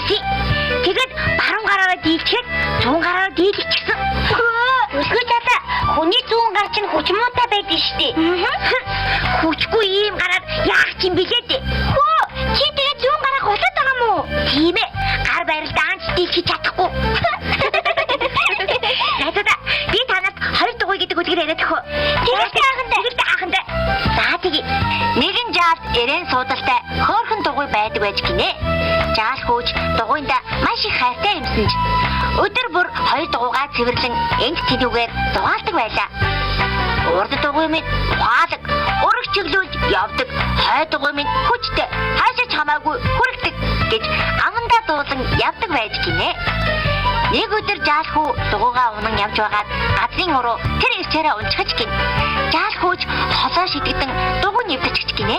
хийсэн. Тэгээд баруун гараараа дийлчээд зүүн гараараа дийлчихсэн. Өсгөө тата хүний зүүн гар чинь хүчмуутай байдаг шүү дээ. Хүчгүй ийм гараад яах юм бэлээ дээ. Чи тэгээд зүүн гараа голоод байгаа юм уу? Тийм ээ. Гар барилдаа анч дийлчих чадахгүй. Надад би танад 2 дугуй гэдэг үгээр яриад өгөө. Тэгээд ахандаа. За тэгээ. Нэгэн жаал эрээн суудалтай хөөрхөн дугуй байдаг байж гинэ. Жаал хөөж дугуйнда маш их хайртай юмсан ч өдөр бүр 2 дугуйгаа цэвэрлэн энг тэнүүгээр дугаалдаг байлаа. Урд дугуй минь ухаалаг, өргө чиглүүлж явдаг. Хой дугуй минь хүчтэй, хаашаач хамаагүй хүрэлдэг гэж амандаа дуулан явдаг байж гинэ. Нэг өдөр жаал хүү дугуйгаа унан явж байгаад газрын уруу тэр ирчээрээ унчгаж гин. Жаал хөөж холоо шидэгдэн дугуй нэвдэж гинэ.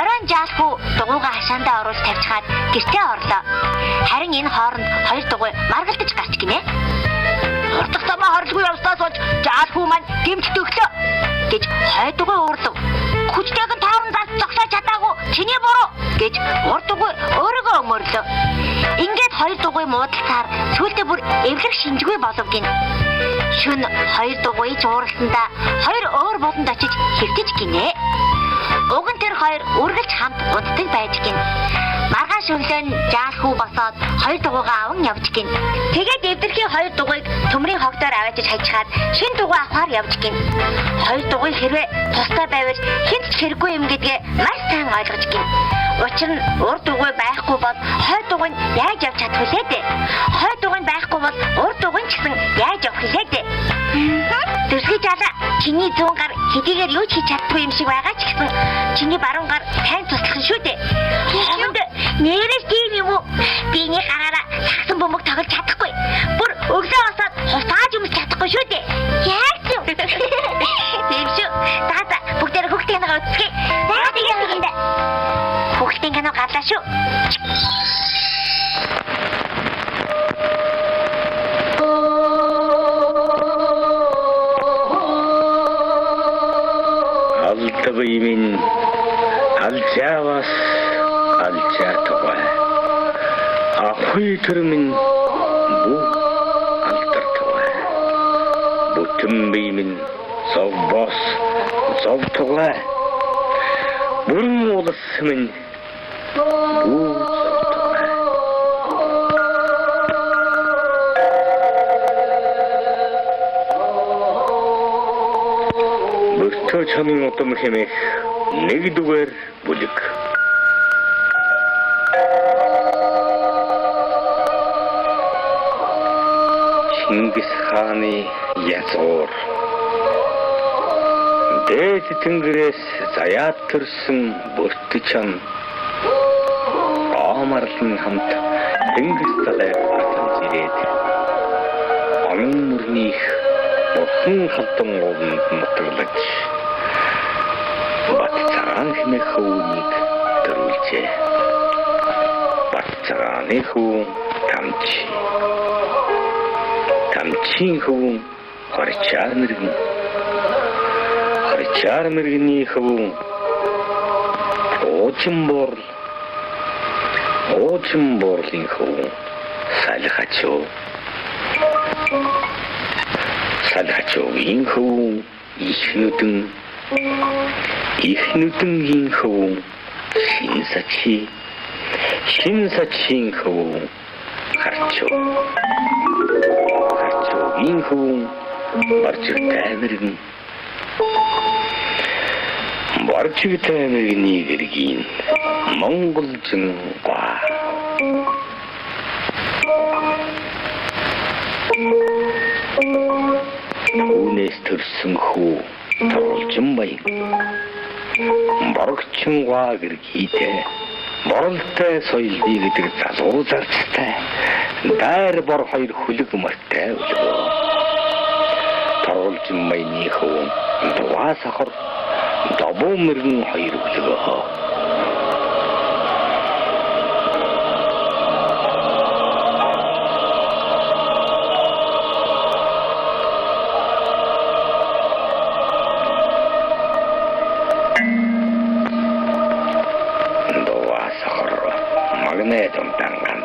Оройн жаал хүү дугуйгаа хашаандаа оруулж тавьчихад гэртээ орлоо. Харин энэ хооронд 2 дугуй маргалдаж гарч гинэ. Урдах замаа хорлгүй явснаас болж жаал хүү маань гэмтд өглөө гэж 2 дугуй уурлав. Хүчтэйг нь тааран зас зогсоо чадаагүй чиний буруу гэж 3 дугуй өөрийгөө өмөрлөө. Ингээд 2 дугуй муудалцаар сүүлдээ бүр эвлэг шинжгүй болов гин. Шүн 2 дугуй жууралтандаа 2 өөр болонд очиж хэвтэж гинэ. Уг нь тэр 2 үргэлж хамт уддаг байж гин. Маргааш өглөө жаал хүү босоод 2 дугуйгаа аван явж гин. Тэгээд эвдэрхий 2 дугуйг төмрийн хогдоор аваачиж хажихаад шин дугуй авахар явж гин. 2 дугуй хэрвээ тустай байвал хинт ч хэрэггүй юм гэдгээ маш сайн ойлгож гин. Учир нь урд дугуй байхгүй бол хой дугуй нь яаж явж чадах вэ дээ? Хой дугуй нь байхгүй бол урд дугуй нь ч гэсэн яаж явах вэ дээ? Тэрхий жаалаа чиний зүүн гар хэдийгээр юу ч хийж чаддгүй юм шиг байгаа ч гэсэн чиний баруун гар тань туслах шүү дээ. Хамд нэрээс тийм юм уу? Биний гараараа сагсан бөмбөг тоглож чадахгүй. Бүр өглөө босоод хусааж өмс чадахгүй шүү дээ. Яаж юм? Тийм шүү. Таа бүгдээр хүүхдийн киног үзье. За тэгээд хүүхдийн киног гарлаа шүү. Алтабы минь алжавас алжатова. Ахуй төрмин бу алтартова. Бүтэн бие минь зовбос зовтова. Бүрэн улс минь бу зовтова. Бүртөө чамын утам хэмээх нэгдүгээр бүлэг. Чингис хааны язгуур. Дээд тэнгэрээс заяат төрсөн бүртчан Омарлын хамт тэнгис талаар батан ирээд онон мөрнийх бурхан халдан ууланд нутаглаж бат цагаан хэмээх хөвөнийг төрүүлжээ. Бат цагааны хөвөн тамчин хөвөн харчаар мэргэн. Харчаар мэргэний хөвөн уучин буурлын хөвөн салхачуугийн хөвөн ихнүдэнгийн хөвөн шинсачийн хөвөн харчуугийн хөвөн баржигтай мэргэний гэргийн монголжин га. Үүнээс төрсөн хүү торолжин баян боргочин га гэргийтэй боролтой соёлын гэдэг залуу зарцтай дайр бор 2 хүлэг мөртэй өлгөө. Торолжин баяны хүү дугаа сахар добоо мэргэн 2 өлгөө. Магнетом танган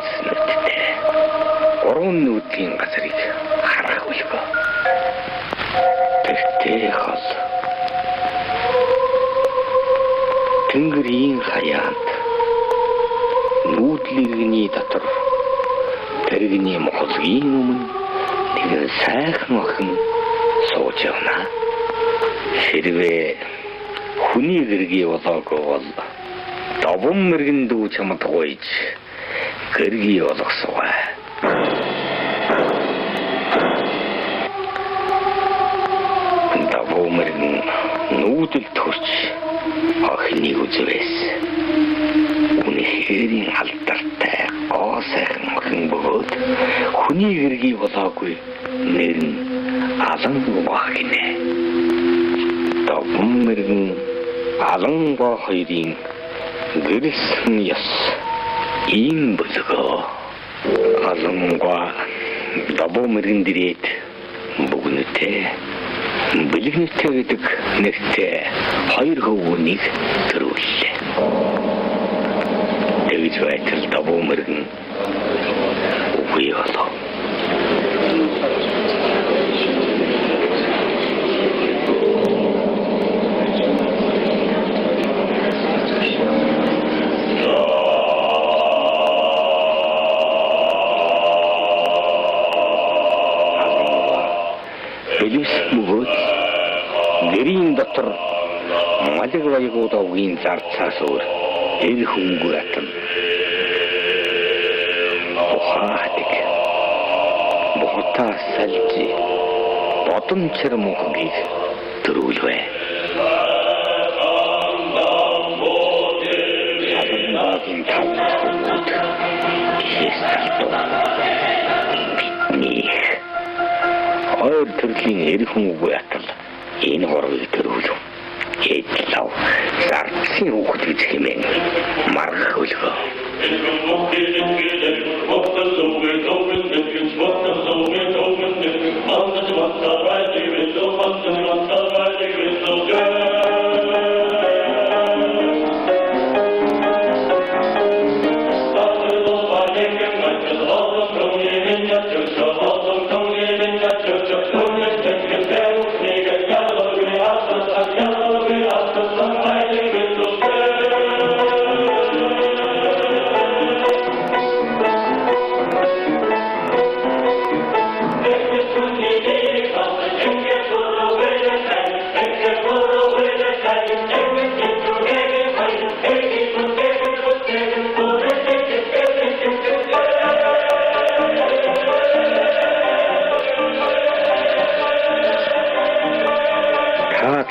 Таван нүүдлийн газрыг харах үлгөө. Тэгтээ хол Тэнгэрийн хаяанд нүүдлигний дотор тэрэгний мохолгийн өмнө нэг сайхан охин сууж явна. Хэрвээ хүний гэргий болоогүй бол довон мэрэгэн дүү чамд гойж гэргий болгосоо. Довон мэрэгэн нүүдэл төрч охиныг үзвэс. Үнэхээр алдартай гоо сайхан охин бөгөөд хүний гэргий болоогүй нэр нь Аланбаа гинэ. Довон мэрэгэн Аланбаа хоёрын гэрэлсэн ёс ийм бүлгөө. Аланбаа довон мэрэгэн дэрээд бүгнүтэй бэлгэнэтэй гэдэг нэртэй хоёр хөвгүнийг төрүүллээ. Тэгж байтал довон мэрэгэн үгүй болов. Гэрийн дотор малэг баягуудаа үгийн зарцаас өөр эр хөнгөө атан ухаадаг бохотаа салжи бодомчэр мөнхгийг төрүүлвэ. Сарнагийн тавцууд бидний хоёр төрлийн эр хөнгөө атал энэ горыг төрүүлв. Эдлав зарцын хүүхэд гэж хэмээн маргах үлгөө.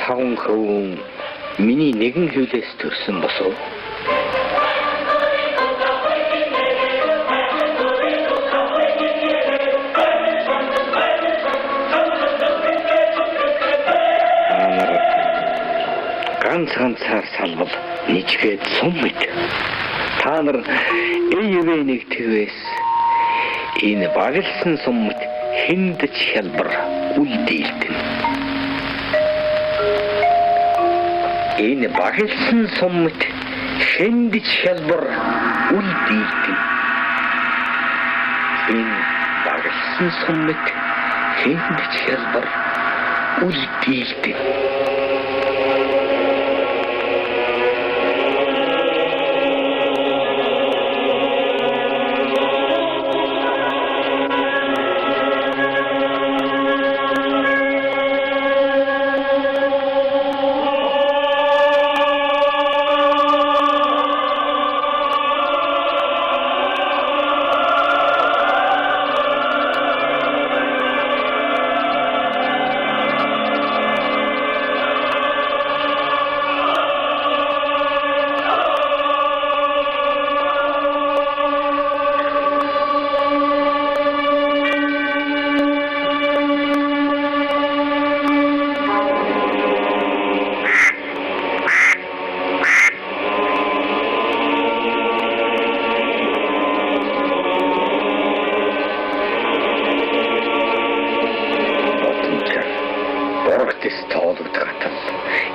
Таван хөвгөн миний нэгэн хөвлөөс төрсөн босов. ганцаар салбал ничгээд сум мэд. Та нар ээвээ нэг тэгвэс энэ баглсан сумд хиндэж хялбар үлдээлтэн. Энэ баглсан сумд хиндэж хялбар үлдээлтэн. Энэ баглсан сумд хиндэж хялбар үлдээлтэн.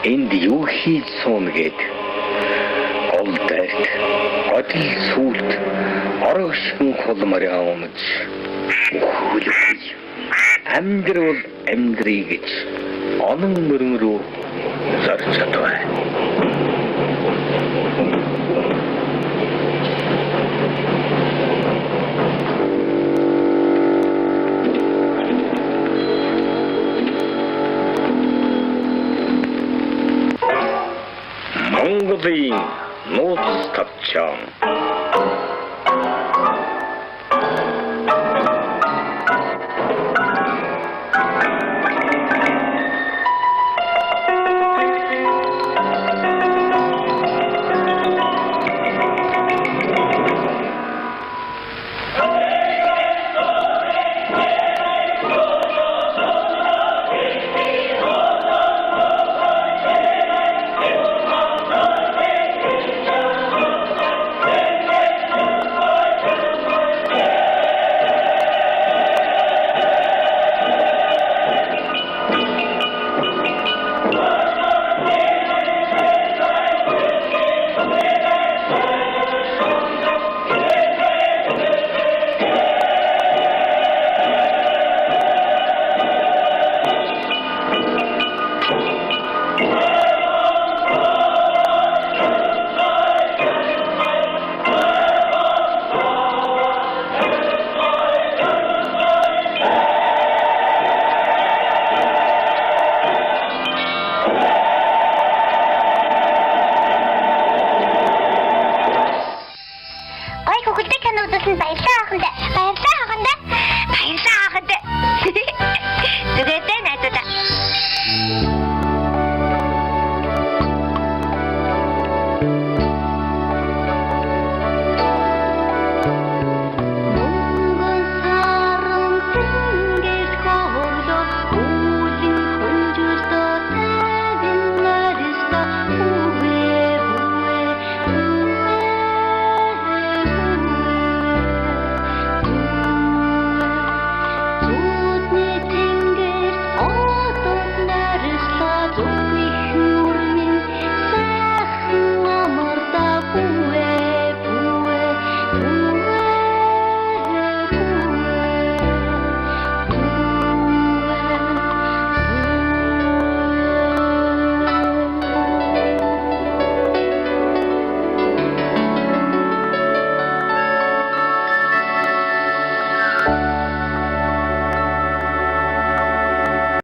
Энд юу хийж суун гээд гол дайрт одил сүлд орогшин хулмар явж Хөлөхгүй. Амьдрал амьдрий гэж онон мөрөн рүү зорж чадваа. Монголын нууц тавчаан.